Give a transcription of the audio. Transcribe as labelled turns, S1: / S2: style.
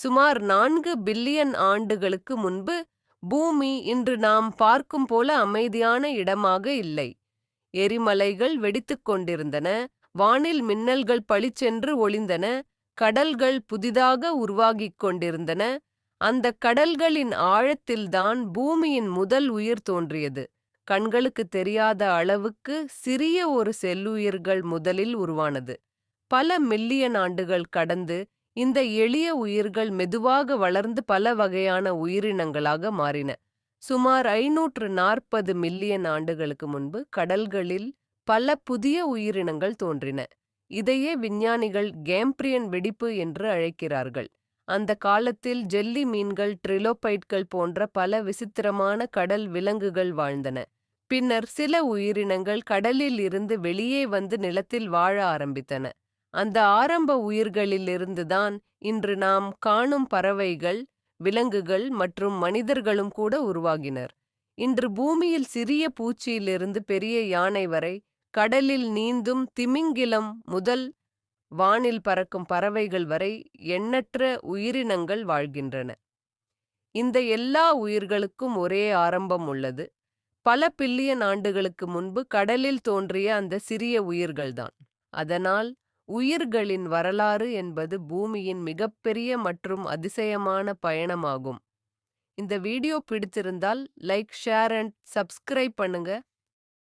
S1: சுமார் 4 பில்லியன் ஆண்டுகளுக்கு முன்பு பூமி இன்று நாம் பார்க்கும் போல அமைதியான இடமாக இல்லை. எரிமலைகள் வெடித்துக் கொண்டிருந்தன, வானில் மின்னல்கள் பளிச்சென்று ஒளிந்தன, கடல்கள் புதிதாக உருவாகிக் கொண்டிருந்தன. அந்த கடல்களின் ஆழத்தில்தான் பூமியின் முதல் உயிர் தோன்றியது. கண்களுக்கு தெரியாத அளவுக்கு சிறிய ஒரு செல்லுயிர்கள் முதலில் உருவானது. பல மில்லியன் ஆண்டுகள் கடந்து இந்த எளிய உயிர்கள் மெதுவாக வளர்ந்து பல வகையான உயிரினங்களாக மாறின. சுமார் 540 மில்லியன் ஆண்டுகளுக்கு முன்பு கடல்களில் பல புதிய உயிரினங்கள் தோன்றின. இதையே விஞ்ஞானிகள் கேம்பிரியன் வெடிப்பு என்று அழைக்கிறார்கள். அந்த காலத்தில் ஜெல்லி மீன்கள், ட்ரிலோபைட்கள் போன்ற பல விசித்திரமான கடல் விலங்குகள் வாழ்ந்தன. பின்னர் சில உயிரினங்கள் கடலில் இருந்து வெளியே வந்து நிலத்தில் வாழ ஆரம்பித்தன. அந்த ஆரம்ப உயிர்களிலிருந்துதான் இன்று நாம் காணும் பறவைகள், விலங்குகள் மற்றும் மனிதர்களும் கூட உருவாகினர். இன்று பூமியில் சிறிய பூச்சியிலிருந்து பெரிய யானை வரை, கடலில் நீந்தும் திமிங்கிலம் முதல் வானில் பறக்கும் பறவைகள் வரை எண்ணற்ற உயிரினங்கள் வாழ்கின்றன. இந்த எல்லா உயிர்களுக்கும் ஒரே ஆரம்பம் உள்ளது. பல பில்லியன் ஆண்டுகளுக்கு முன்பு கடலில் தோன்றிய அந்த சிறிய உயிர்கள்தான். அதனால் உயிர்களின் வரலாறு என்பது பூமியின் மிகப்பெரிய மற்றும் அதிசயமான பயணமாகும். இந்த வீடியோ பிடித்திருந்தால் லைக், ஷேர் அண்ட் சப்ஸ்கிரைப் பண்ணுங்க.